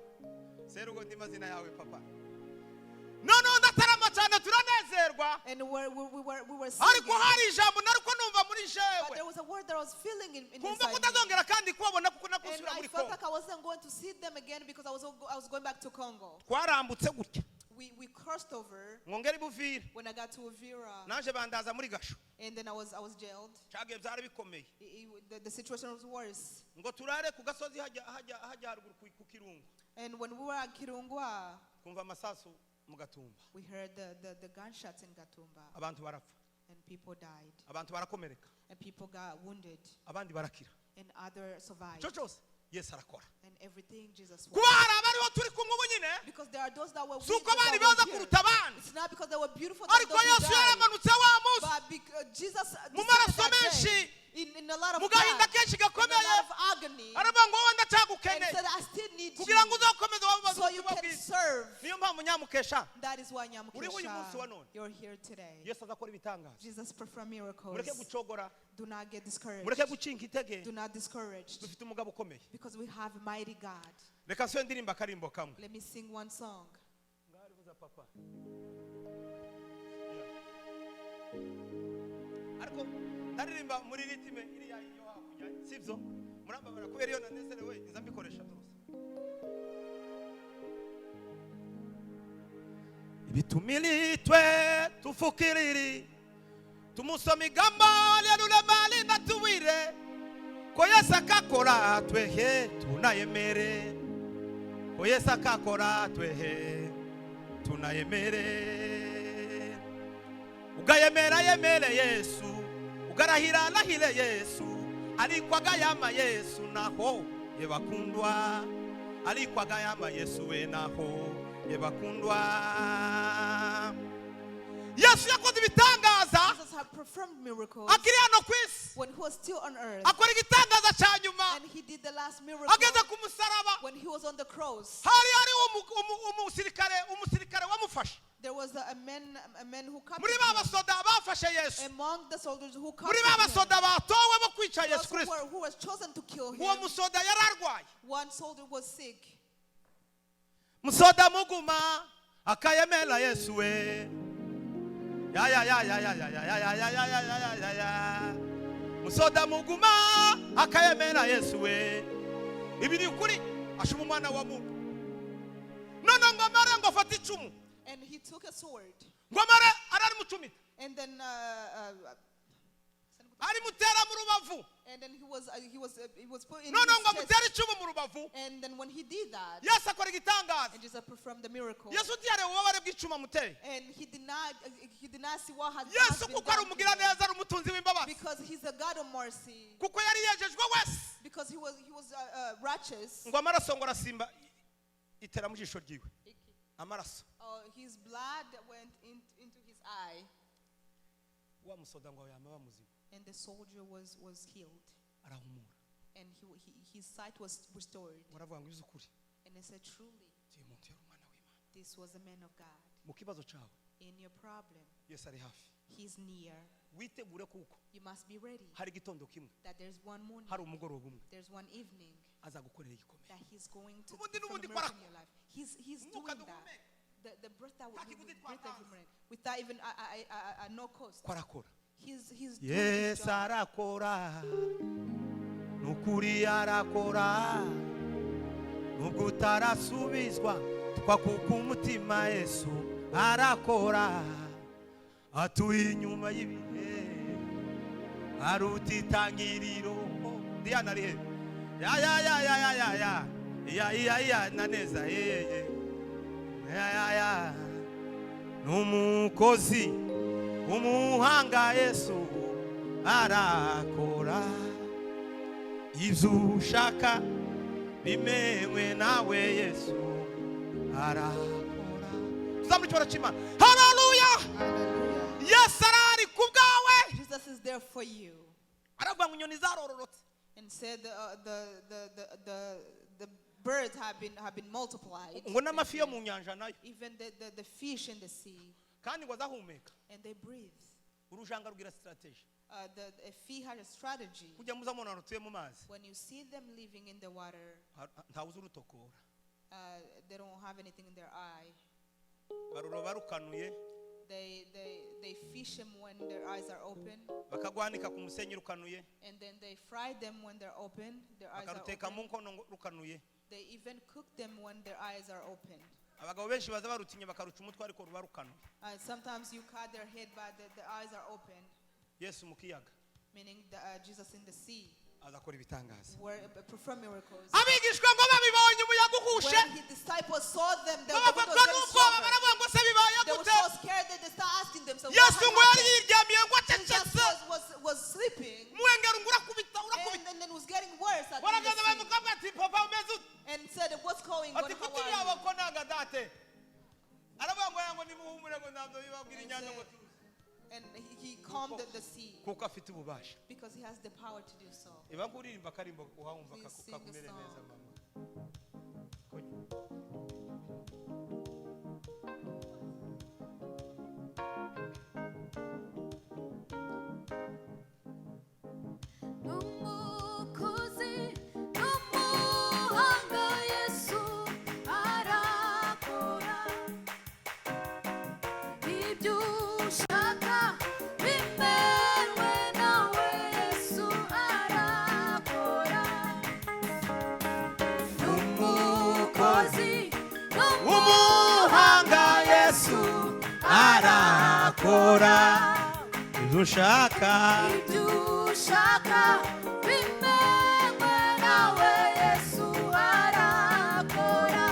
Speaker 1: serugo ndi mazina yawe papa noneho ndatarama cyane turanezerwa
Speaker 2: And we were
Speaker 1: ariko
Speaker 2: singing.
Speaker 1: hari ijambo nariko numva muri
Speaker 2: But
Speaker 1: jewe
Speaker 2: there was a word that I was feeling in
Speaker 1: kumva
Speaker 2: inside me.
Speaker 1: kutazongera kandi kubabona kuko
Speaker 2: And
Speaker 1: nakusubira
Speaker 2: I
Speaker 1: muri
Speaker 2: felt
Speaker 1: Kongo
Speaker 2: like I wasn't going to see them again because I was going back to Congo.
Speaker 1: twarambutse gutya
Speaker 2: we crossed over.
Speaker 1: mwongera ibuvira
Speaker 2: When I got to Uvira,
Speaker 1: naje bandaza muri gasho
Speaker 2: and then I was jailed.
Speaker 1: cyagiye byari bikomeye
Speaker 2: The situation was worse.
Speaker 1: ngo turare ku gasozi hajya haruguru ku kirungu
Speaker 2: And when we were at Kirungwa,
Speaker 1: kumva amasasu mu Gatumba
Speaker 2: we heard the gunshots in Gatumba,
Speaker 1: abantu barapfa
Speaker 2: and people died,
Speaker 1: abantu barakomereka
Speaker 2: and people got wounded,
Speaker 1: abandi barakira
Speaker 2: and others survived.
Speaker 1: cyo cyose Yesu arakora
Speaker 2: And everything Jesus
Speaker 1: kuba
Speaker 2: was.
Speaker 1: hari abariho turi kumwe ubu nyine
Speaker 2: Because there are those that were
Speaker 1: si
Speaker 2: weak,
Speaker 1: uko bari
Speaker 2: that
Speaker 1: beza
Speaker 2: were here.
Speaker 1: kuruta abandi
Speaker 2: It's not because they were beautiful than
Speaker 1: ariko
Speaker 2: those who
Speaker 1: Yesu
Speaker 2: died.
Speaker 1: yaramanutse wa munsi
Speaker 2: But because Jesus
Speaker 1: mu
Speaker 2: descended
Speaker 1: maraso
Speaker 2: that
Speaker 1: menshi
Speaker 2: day in a lot of
Speaker 1: mu gahinda
Speaker 2: blood,
Speaker 1: kenshi
Speaker 2: in a
Speaker 1: gakomeye
Speaker 2: lot of agony,
Speaker 1: aravuga ngo wowe
Speaker 2: and
Speaker 1: ndacyagukeneye
Speaker 2: said, I still need
Speaker 1: kugira ngo
Speaker 2: you
Speaker 1: uzakomeze wabubaze
Speaker 2: so you
Speaker 1: ubutumwa
Speaker 2: can
Speaker 1: bwiza
Speaker 2: serve.
Speaker 1: niyo mpamvu nyamukesha
Speaker 2: That is why
Speaker 1: Uriho uyu munsi wa
Speaker 2: Nyamukesha,
Speaker 1: none.
Speaker 2: you're here today.
Speaker 1: Yesu azakora ibitangaza
Speaker 2: Jesus performed miracles.
Speaker 1: mureke gucogora
Speaker 2: Do not get discouraged.
Speaker 1: mureke gucinga itege
Speaker 2: Do not discourage.
Speaker 1: dufite umugabo ukomeye
Speaker 2: Because we have a mighty God.
Speaker 1: reka nsobe ndirimba akarimbo kamwe
Speaker 2: Let me sing one song.
Speaker 1: ngaribuza papa ariko ndaririmba muri ritime iriya yo hakurya sibyo murambabara kubera iyo nanezerewe nza mbikoresha byose ibitumili twe tufukiriri tumusoma igamba lyalule mali natuwire ko Yesu akakora twehe tunayemere ko Yesu akakora twehe tunayemere ugayemera yemere Yesu ugarahira nahire Yesu ariko agayama Yesu naho yebakundwa ariko agayama Yesu we naho yebakundwa Yesu yakoze ibitangaza
Speaker 2: Jesus had performed miracles
Speaker 1: akiri hano kwisi
Speaker 2: when he was still on earth.
Speaker 1: akora igitangaza cya nyuma
Speaker 2: And he did the last miracle
Speaker 1: ageze ku musaraba
Speaker 2: when he was on the cross.
Speaker 1: hari umusirikare wamufashe
Speaker 2: There was a man who
Speaker 1: muri
Speaker 2: captured
Speaker 1: ba
Speaker 2: him.
Speaker 1: basoda bafashe Yesu
Speaker 2: Among the soldiers who
Speaker 1: muri ba
Speaker 2: captured him,
Speaker 1: basoda batowe bo kwica
Speaker 2: those
Speaker 1: Yesu Kristo
Speaker 2: who was chosen to kill him,
Speaker 1: uwo musoda yari arwaye
Speaker 2: one soldier was sick.
Speaker 1: musoda muguma akayemera Yesu we ya ya ya ya ya ya ya ya ya ya ya ya ya ya musoda muguma akayemera Yesu we ibiri kuri ashuma umwana wa Mungu none ngo mare ngo fata icumu
Speaker 2: And he took a sword.
Speaker 1: ngo mare arari mutumita
Speaker 2: And then
Speaker 1: ari mutera mu rubavu
Speaker 2: he was put in
Speaker 1: none ngo
Speaker 2: his
Speaker 1: mutera
Speaker 2: chest.
Speaker 1: icumu mu rubavu
Speaker 2: And then when he did that,
Speaker 1: Yesu akora igitangaza
Speaker 2: and Jesus performed the miracle.
Speaker 1: Yesu utiyare ububabare bw'icuma muteye
Speaker 2: And he did not see what has
Speaker 1: Yesu
Speaker 2: been
Speaker 1: kuko ari
Speaker 2: done to
Speaker 1: umugira
Speaker 2: him.
Speaker 1: neza ari umutunzi w'imbabazi
Speaker 2: Because he's a God of mercy.
Speaker 1: kuko yari yejejwe wese
Speaker 2: Because he was righteous.
Speaker 1: ngo amaraso ngo arasimba itera mu jisho ryiwe amaraso
Speaker 2: His blood went into his eye,
Speaker 1: wa musoda ngo yama bamuzima
Speaker 2: and the soldier was healed,
Speaker 1: arahumura
Speaker 2: and his sight was restored.
Speaker 1: baravuga ngo izukuri
Speaker 2: And I said, truly,
Speaker 1: uyu muntu yari umwana w'Imana
Speaker 2: this was a man of God.
Speaker 1: mu kibazo cyawe
Speaker 2: In your problem,
Speaker 1: Yesu ari hafi
Speaker 2: he's near.
Speaker 1: witegure kuko
Speaker 2: You must be ready
Speaker 1: hari igitondo kimwe
Speaker 2: that there's one morning,
Speaker 1: hari umugoroba umwe
Speaker 2: there's one evening
Speaker 1: azagukorera igikomeye
Speaker 2: that he's going to
Speaker 1: Ubundi
Speaker 2: perform a
Speaker 1: n'ubundi
Speaker 2: miracle
Speaker 1: kora-
Speaker 2: in your life. He's
Speaker 1: Umwuka
Speaker 2: doing that.
Speaker 1: duhumeka.
Speaker 2: The breath that we
Speaker 1: Nta kiguzi
Speaker 2: breathe every
Speaker 1: twatanze.
Speaker 2: morning without even no cost.
Speaker 1: ko arakora
Speaker 2: He's doing his
Speaker 1: Yesu
Speaker 2: job.
Speaker 1: arakora nukuri arakora nubwo utarasubizwa twakuka umutima Yesu arakora atuye inyuma y'ibihe aruta itangiriro Diana ari he ya naneza ya n'umukozi umuhanga Yesu arakora ibyo ushaka bimewe nawe Yesu arakora tuzamurikira cy'Imana haleluya
Speaker 2: Hallelujah.
Speaker 1: Yesu arari kubwawe
Speaker 2: Jesus is there for you.
Speaker 1: aravuga ngo inyoni zarororotse
Speaker 2: And said the birds have been multiplied.
Speaker 1: ngo n'amafi yo mu nyanja nayo
Speaker 2: Even the fish in the sea,
Speaker 1: kandi ngo azahumeka
Speaker 2: and they breathe.
Speaker 1: urujanga rugira strategy
Speaker 2: A fish has a strategy.
Speaker 1: kujya muza mubona rutuye mu mazi
Speaker 2: When you see them living in the water,
Speaker 1: ntawuzi urutokora
Speaker 2: they don't have anything in their eye.
Speaker 1: baruroba rukanuye
Speaker 2: They fish them when their eyes are open,
Speaker 1: bakagwanika ku musenyi rukanuye
Speaker 2: and then they fry them when they're open. Their eyes are
Speaker 1: bakaruteka mu
Speaker 2: open.
Speaker 1: nkono rukanuye
Speaker 2: They even cook them when their eyes are open.
Speaker 1: abagabo benshi baza barutinye bakaruca umutwe ariko rubarukana.
Speaker 2: Sometimes you cut their head, but the eyes are open.
Speaker 1: Yesu mu kiyaga,
Speaker 2: Meaning Jesus in the sea.
Speaker 1: azakora ibitangaza.
Speaker 2: Perform miracles.
Speaker 1: Abigishwa ngo babibonye umuyaga uhushe,
Speaker 2: When his disciples saw them, the
Speaker 1: baravuga baravuga ngo se bibaye
Speaker 2: they were
Speaker 1: gute?
Speaker 2: so scared that they started asking themselves,
Speaker 1: Yesu ngo yari yiryamiye ngo
Speaker 2: Jesus
Speaker 1: acecetse,
Speaker 2: was sleeping,
Speaker 1: mwengera ngo urakubita
Speaker 2: and then it was getting worse.
Speaker 1: baragaza bavuga ati papa umeze ute?
Speaker 2: And said, what's going on?
Speaker 1: Ati
Speaker 2: How
Speaker 1: kuti
Speaker 2: are you?
Speaker 1: yabo ko nanga date, aravuga ngo nimuhumure ngo ntabwo bibabwira inyanja ngo tuzi,
Speaker 2: And he calmed the sea
Speaker 1: kuko afite ububasha.
Speaker 2: because he has the power to do so.
Speaker 1: Iba kuririmba karimbo uhumva
Speaker 2: Please sing
Speaker 1: kakumere
Speaker 2: the
Speaker 1: neza
Speaker 2: song.
Speaker 1: mama.
Speaker 4: Numukozi numuhanga Yesu arakora ibyo ushaka bimenwe nawe Yesu arakora numukozi
Speaker 1: Umuhanga Yesu arakora ibyo ushaka.
Speaker 4: ibyo ushaka bimenwe nawe Yesu arakora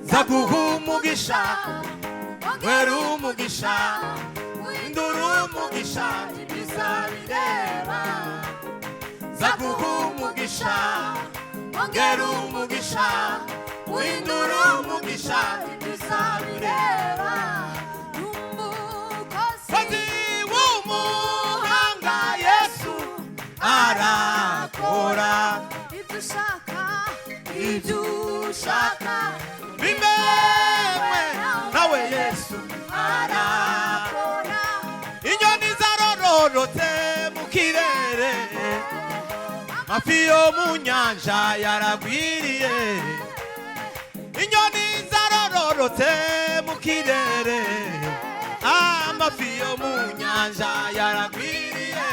Speaker 1: Zaguha umugisha, wera umugisha, indura umugisha, ntibizabireba. Zaguha umugisha, wongera umugisha, windura umugisha, ntibizabireba. Kozi w'umuhanga Yesu arakora ibyo ushaka bimenwe nawe Yesu arakora. Inyoni zarororotse mu kirere, amafi yo mu nyanja yaragwiriye. Inyoni zarororotse mu kirere, amafi yo mu nyanja yaragwiriye.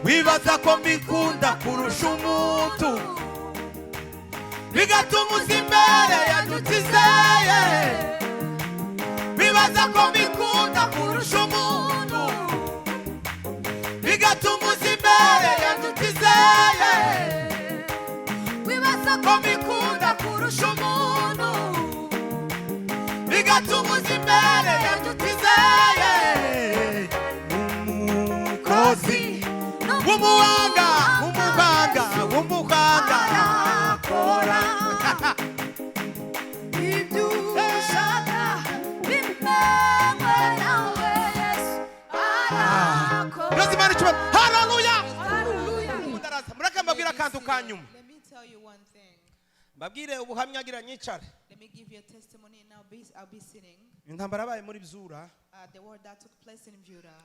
Speaker 1: Wibaza ko mbikunda kurusha umuntu, bigatuma uza imbere yadutizeye. Wibaza ko mbikunda kurusha umuntu, bigatuma uza imbere yadutizeye. Wibaza ko mbikunda kurusha umuntu, bigatuma uza imbere yadutizeye. Umukozi w'umuhanga, w'umuhanga arakora
Speaker 4: ibyo ushaka bimenwe nawe Yesu arakora.
Speaker 1: Imana icyubahiro. Haleluya.
Speaker 4: Hallelujah.
Speaker 1: Mureke mbabwire akantu ka nyuma,
Speaker 2: Let me tell you one thing.
Speaker 1: mbabwire ubuhamya agira nyicare.
Speaker 2: Let me give you a testimony, and I'll be sitting.
Speaker 1: Intambara yabaye muri Bzura,
Speaker 2: The war that took place in Judah.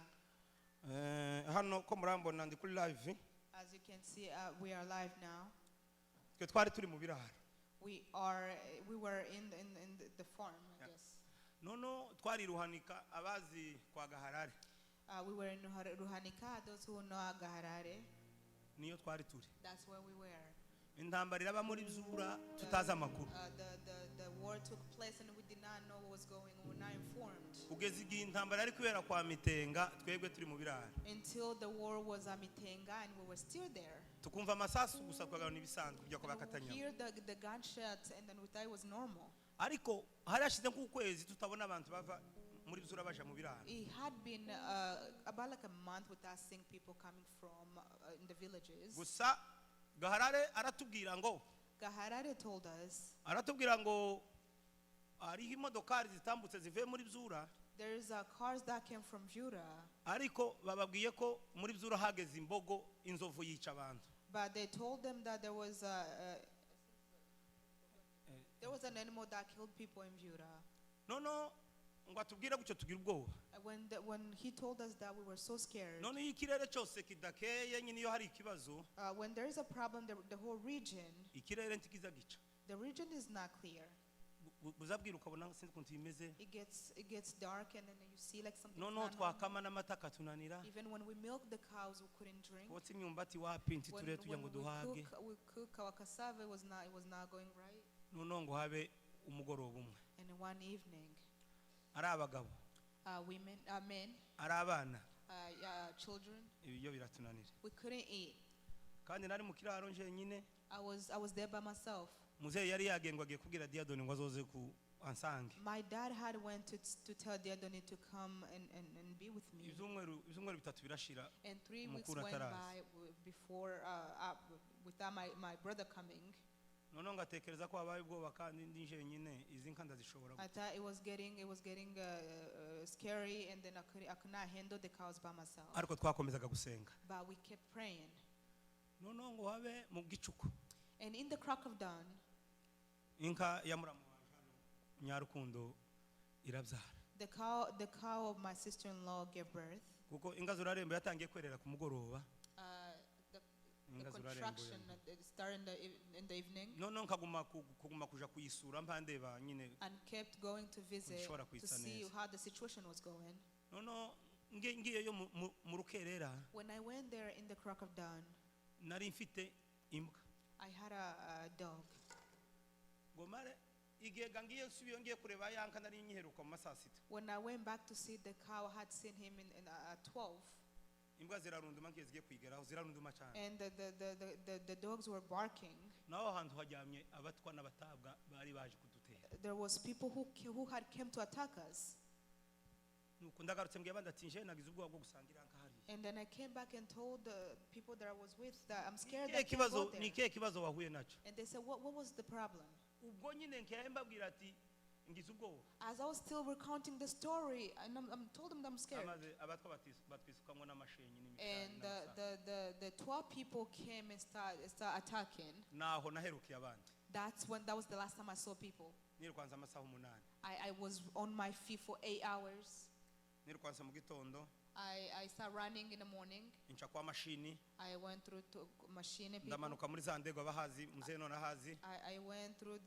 Speaker 1: hano ko murambona ndi kuri live.
Speaker 2: As you can see, we are live now.
Speaker 1: Twe twari turi mu biraro,
Speaker 2: We were in the farm, I guess.
Speaker 1: nono twari ruhanika abazi kwa Gaharare,
Speaker 2: We were in Ruhanika. Those who know Gaharare,
Speaker 1: niyo twari turi.
Speaker 2: that's where we were.
Speaker 1: Intambara iraba muri Bzura tutazi amakuru,
Speaker 2: The war took place and we did not know what was going on. We were not informed
Speaker 1: kugeza igihe intambara ari kubera kwa Mitenga, twebwe turi mu biraro.
Speaker 2: until the war was Amateraniro and we were still there.
Speaker 1: Tukumva amasasu gusa twagabana ibisanzwe byo
Speaker 2: And we
Speaker 1: kubakatanya.
Speaker 2: hear the gunshots and then we thought it was normal.
Speaker 1: Ariko harashize nk'ukwezi tutabona abantu bava muri Bzura baje mu biraro.
Speaker 2: It had been about like a month without seeing people coming from in the villages.
Speaker 1: Gusa Gaharare aratubwira ngo
Speaker 2: Gaharare told us
Speaker 1: hariho imodokari zitambutse zivuye muri Bzura,
Speaker 2: there's cars that came from Judah,
Speaker 1: ariko bababwiye ko muri Bzura hageze imbogo, inzovu yica abantu.
Speaker 2: but they told them that there was an animal that killed people in Judah.
Speaker 1: Nono ngo atubwire gutyo tugira ubwoba.
Speaker 2: When he told us that, we were so scared.
Speaker 1: None iyo ikirere cyose kidakeye, nyine iyo hari ikibazo,
Speaker 2: When there is a problem, the whole region,
Speaker 1: ikirere ntikiza gica.
Speaker 2: the region is not clear.
Speaker 1: Buzabwira ukabona sinzi ukuntu imeze.
Speaker 2: It gets dark and then you see like something.
Speaker 1: Nono twakama n'amata katunanira.
Speaker 2: Even when we milk the cows, we couldn't drink.
Speaker 1: Kotsa imyumbati wapi ntiture tujya ngo duhage.
Speaker 2: We cook our cassava, it was not going right.
Speaker 1: noneho ngo habe umugoroba umwe
Speaker 2: And one evening,
Speaker 1: ari abagabo
Speaker 2: women, men,
Speaker 1: ari abana
Speaker 2: children,
Speaker 1: ibyo biratunanira
Speaker 2: we couldn't eat.
Speaker 1: kandi nari mu kiraro nje nyine
Speaker 2: I was there by myself.
Speaker 1: muzehe yari yagengwa agiye kubwira Diadoni ngo azoze ku ansange
Speaker 2: My dad had went to tell Diadoni to come and be with me.
Speaker 1: ibyumweru bitatu birashira
Speaker 2: And 3 weeks
Speaker 1: Mukuru
Speaker 2: went
Speaker 1: ataraza.
Speaker 2: by before without my brother coming.
Speaker 1: noneho ngatekereza ko habaye ubwoba kandi ndi nje nyine izi nka ndazishobora
Speaker 2: I thought it was getting scary, and then I could not handle the cows by myself.
Speaker 1: ariko twakomezaga gusenga
Speaker 2: But we kept praying.
Speaker 1: noneho ngo habe mu bw'icuku
Speaker 2: And in the crack of dawn,
Speaker 1: inka ya muramu wanje hano Nyarukundo irabyara
Speaker 2: the cow of my sister-in-law gave birth.
Speaker 1: kuko inka zurarembo yatangiye kwerera ku mugoroba
Speaker 2: The
Speaker 1: Inga zurarembo
Speaker 2: contraction
Speaker 1: yembo.
Speaker 2: started in the evening,
Speaker 1: noneho nkaguma kuja kuyisura mpandeba nyine
Speaker 2: and kept going to visit
Speaker 1: Ushobora
Speaker 2: to
Speaker 1: kwitsa
Speaker 2: see
Speaker 1: neza.
Speaker 2: how the situation was going.
Speaker 1: noneho ngiyeyo mu rukerera
Speaker 2: When I went there in the crack of dawn,
Speaker 1: nari mfite imbwa
Speaker 2: I had a dog.
Speaker 1: ngo mare igega ngiye nsubiye ngiye kureba yanka nari nyiheruka mu masasita
Speaker 2: When I went back to see the cow, I had seen him at 12,
Speaker 1: imbwa zirarunduma ngiye zigiye kwigeraho zirarunduma cyane
Speaker 2: and the dogs were barking.
Speaker 1: naho hantu hajyamye abatwa n'abatabwa bari baje kudutera
Speaker 2: There was people who had came to attack us.
Speaker 1: nuko ndagarutse mbwiye abandi ati nje nagize ubwoba bwo gusangira yanka hari
Speaker 2: And then I came back and told the people that I was with that I'm scared
Speaker 1: ni
Speaker 2: that I can't go
Speaker 1: kibazo ni
Speaker 2: there.
Speaker 1: kibazo wahuye naco
Speaker 2: And they said, what was the problem?
Speaker 1: ubwo nyine nkiyaye mbabwira ati ngize ubwoba
Speaker 2: As I was still recounting the story, and I'm told them that I'm scared.
Speaker 1: amaze abatwa batwisukamwo n'amashenyi
Speaker 2: And
Speaker 1: n'imishari
Speaker 2: the 12 people came and start attacking.
Speaker 1: naho naherukiye abandi
Speaker 2: That was the last time I saw people.
Speaker 1: nirukwanza amasaha 8
Speaker 2: I was on my feet for 8 hours.
Speaker 1: nirukwanza mu gitondo
Speaker 2: I started running in the morning.
Speaker 1: inca kwa mashini
Speaker 2: I went through to machine people.
Speaker 1: ndamanuka muri za ndego abahazi muzee none ahazi
Speaker 2: I went through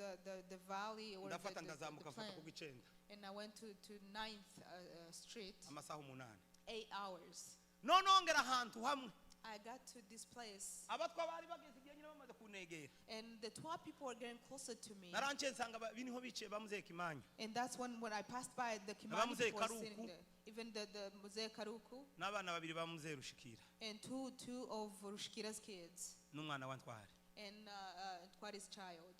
Speaker 2: the valley or
Speaker 1: ndafata
Speaker 2: the
Speaker 1: ndazamuka mfata
Speaker 2: plain.
Speaker 1: ku gicenda
Speaker 2: And I went to 9th Street,
Speaker 1: amasaha 8
Speaker 2: 8 hours.
Speaker 1: noneho ngera ahantu hamwe
Speaker 2: I got to this place,
Speaker 1: abatwa bari bageze igihe nyine bamaze kunegera
Speaker 2: and the 12 people were getting closer to me.
Speaker 1: naranje nsanga biniho biciye bamuzeye kimanyu
Speaker 2: And that's when I passed by the Kimani
Speaker 1: Abamuze
Speaker 2: people were
Speaker 1: Karuku.
Speaker 2: sitting there. Even the Muzee Karuku
Speaker 1: n'abana babiri bamuzeye rushikira
Speaker 2: and two of Rushkira's kids
Speaker 1: n'umwana wa ntwari
Speaker 2: and Twari's child.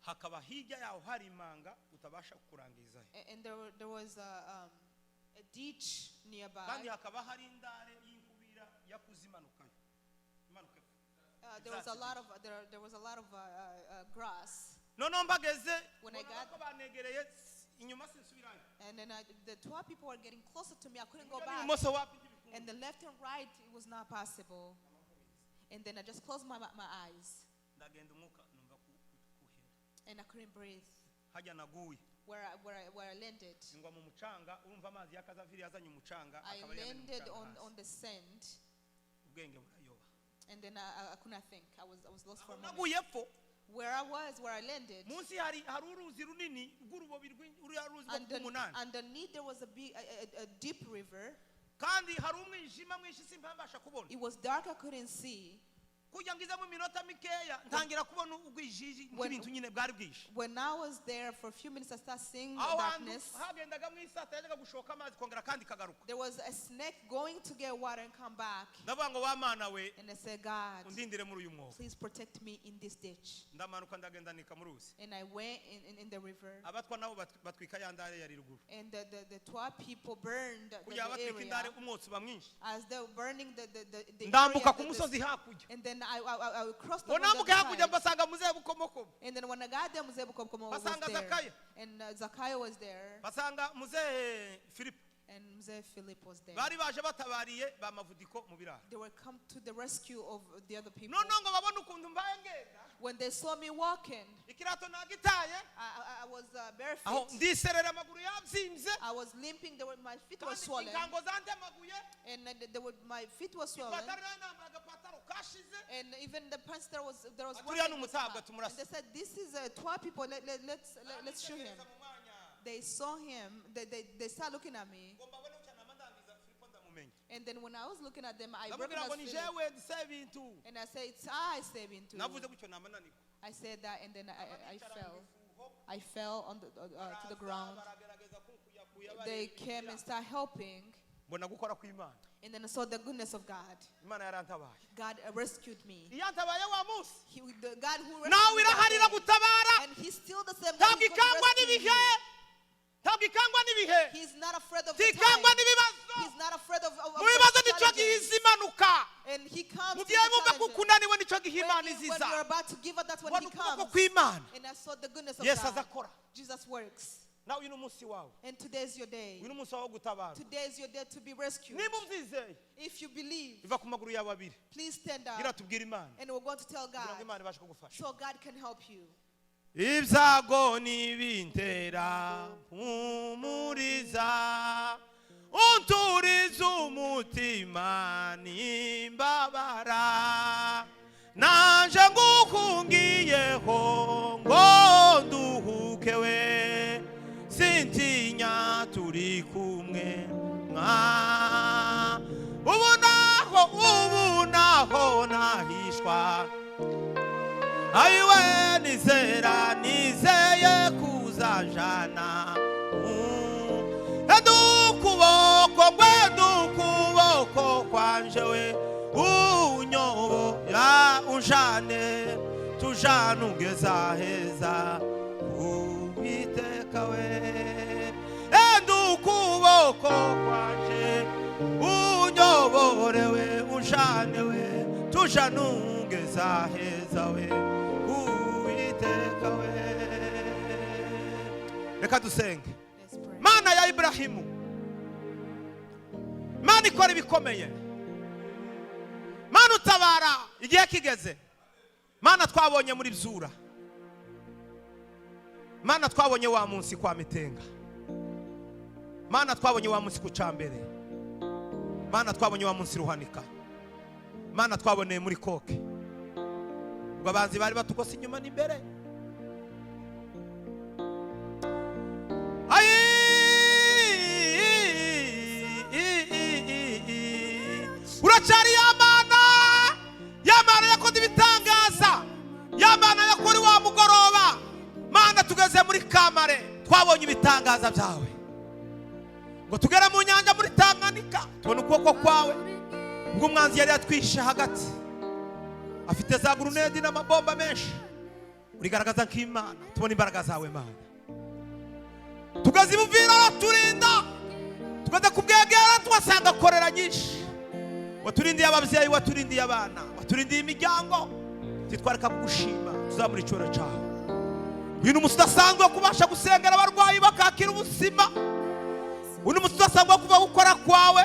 Speaker 1: hakaba hirya yaho hari imanga utabasha kurangizayo
Speaker 2: And there was a ditch
Speaker 1: kandi
Speaker 2: nearby.
Speaker 1: hakaba hari indare y'inkubira yakuze imanukayo imanuka
Speaker 2: There was a lot of grass.
Speaker 1: noneho mbageze
Speaker 2: When I
Speaker 1: mbona
Speaker 2: got-
Speaker 1: ko banegereye inyuma sinsubirayo
Speaker 2: And then the 12 people were getting closer to me. I couldn't go
Speaker 1: Iburyo
Speaker 2: back.
Speaker 1: n'ibumoso wapi ntibikunda.
Speaker 2: And the left and right, it was not possible. And then I just closed my eyes,
Speaker 1: ndagenda umwuka numva kuhera
Speaker 2: and I couldn't breathe.
Speaker 1: hajya naguye
Speaker 2: Where I landed,
Speaker 1: ingwa mu mucanga urumva amazi y'akazaviri yazanye umucanga
Speaker 2: I
Speaker 1: akaba yari
Speaker 2: landed
Speaker 1: umucanga
Speaker 2: on
Speaker 1: hasi.
Speaker 2: the sand,
Speaker 1: ubwenge burayoba
Speaker 2: and then I could not think. I was lost for a moment.
Speaker 1: naguye epfo
Speaker 2: Where I landed,
Speaker 1: munsi hari uruzi runini rw'urubobi ruriya ruzi rwo ku munani
Speaker 2: underneath there was a deep river.
Speaker 1: kandi hari umwijima mwinshi simpambasha kubona
Speaker 2: It was dark. I couldn't see.
Speaker 1: kujya ngizemo iminota mikeya ntangira kubona ubwijiji nk'ibintu nyine bwari bwije
Speaker 2: When I was there for a few minutes, I started seeing
Speaker 1: aho hantu
Speaker 2: darkness.
Speaker 1: hagendaga mu isata yajyaga gushoka amazi kongera kandi kagaruka
Speaker 2: There was a snake going to get water and come back.
Speaker 1: ndavuga ngo wa mana we
Speaker 2: And I said, God,
Speaker 1: undindire muri uyu mwobo
Speaker 2: please protect me in this ditch.
Speaker 1: ndamanuka ndagenda nika mu ruzi
Speaker 2: And I went in the river.
Speaker 1: abatwa nabo batwika ya ndare yari ruguru
Speaker 2: And the 12 people burned the
Speaker 1: kugira batwika indare
Speaker 2: area.
Speaker 1: umwotsi uba mwinshi
Speaker 2: As they were burning the
Speaker 1: ndambuka
Speaker 2: area,
Speaker 1: ku musozi hakurya
Speaker 2: and then I crossed
Speaker 1: ngo
Speaker 2: over the
Speaker 1: nambuke
Speaker 2: other
Speaker 1: hakurya
Speaker 2: side.
Speaker 1: mbasanga muzehe bukomokomo
Speaker 2: And then when I got there, Mzee Bukobokomo was
Speaker 1: basanga
Speaker 2: there.
Speaker 1: Zakaya
Speaker 2: And Zakaya was there.
Speaker 1: basanga muzehe Philip
Speaker 2: And Mzee Philip was there.
Speaker 1: bari baje batabariye ba mavudiko mu biraro
Speaker 2: They were come to the rescue of the other people.
Speaker 1: noneho ngo babone ukuntu mbaye ngenda
Speaker 2: When they saw me walking,
Speaker 1: ikirato nagitaye
Speaker 2: I was
Speaker 1: aho
Speaker 2: barefoot.
Speaker 1: ndiserera amaguru yabyimbye
Speaker 2: I was limping. My feet were
Speaker 1: kandi
Speaker 2: swollen.
Speaker 1: inkango zandemaguye
Speaker 2: And my feet were swollen.
Speaker 1: ipataro nambaye agapataro kashize
Speaker 2: And even the pants that was
Speaker 1: Aturiya
Speaker 2: wearing was
Speaker 1: n'umutabwa
Speaker 2: cut.
Speaker 1: tumurasa.
Speaker 2: And they said, this is 12 people. Let's shoot him.
Speaker 1: Aranyitegereza mu mwanya.
Speaker 2: They saw him. They started looking at me.
Speaker 1: ngo mbabone gutya nama ndangiza Filipo ndamumenya
Speaker 2: And then when I was looking at them, I
Speaker 1: ndamubwira ngo ni
Speaker 2: recognized Philip.
Speaker 1: jewe Sebintu
Speaker 2: And I said, it's I, Sebintu.
Speaker 1: navuze gutyo nama naniko
Speaker 2: I said that, and then I fell. I fell on to the ground. They came and started helping. And then I saw the goodness of God. God rescued me. The God who rescued me, and He's still the same God who's rescuing you. He's not afraid of the time. He's not afraid of challenges. And He comes to the challenges. When you're about to give up, that's when He comes. And I saw the goodness of God. Jesus works. And today is your day. Today is your day to be rescued. If you believe, please stand up. And we're going to tell God so God can help you.
Speaker 1: Ibyago nibintera mpumuriza unturiza umutima nimbabara nanje ngukungiyeho ngo nduhukewe sintinya turi kumwe ubu naho nahishwa ayiwe nizeye kuzajana edukuboko kwanje we unyobo ya unjane tujana ungeza heza ubiteka we edukuboko kwanje unyoborewe unjane we tujana ungeza heza we reka dusenge. Mana ya Ibrahimu, Mana ikora ibikomeye, Mana utabara igihe kigeze, Mana twabonye muri Byura, Mana twabonye wa munsi kwa Mitenga, Mana twabonye wa munsi ku Cambere, Mana twabonye wa munsi Ruhanika, Mana twaboneye muri Koke ngo abanzi bari batukose inyuma n'imbere. Uracari Yamana yakoze ibitangaza, Yamana yakuri wa mugoroba. Mana tugeze muri Kamare twabonye ibitangaza byawe, ngo tugera mu nyanja muri Tanganyika tubona ukuboko kwawe, ngo umwanzi yari yatwishe hagati afite za grenade n'amabomba menshi, urigaragaza nk'Imana. Tubona imbaraga zawe Mana, tugeze ibuvira turinda, tugeze kubwegera twasanga korera nyinshi, waturindiye ababyeyi, waturindiye abana, waturindiye imiryango. Titwareka kugushima tuzamura icyoro cyawe. Uyu musi udasanzwe kubasha gusengera abarwayi bakakira ubuzima, uyu musi udasanzwe kuva gukora kwawe,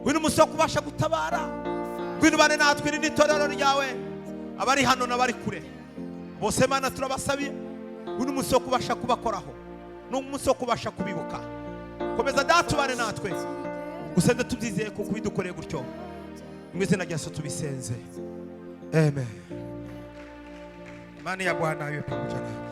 Speaker 1: uyu musi kubasha gutabara. Ngwino bane natwe n'itorero ryawe, abari hano n'abari kure bose Mana turabasabiye, uyu musi kubasha kubakoraho, n'umunsi kubasha kubibuka. Komeza datubane natwe, gusende tubyizeye kuko bidukoreye gutyo, mu izina rya Yesu tubisenze, amen. Imani ya Bwana iwe pamoja nawe.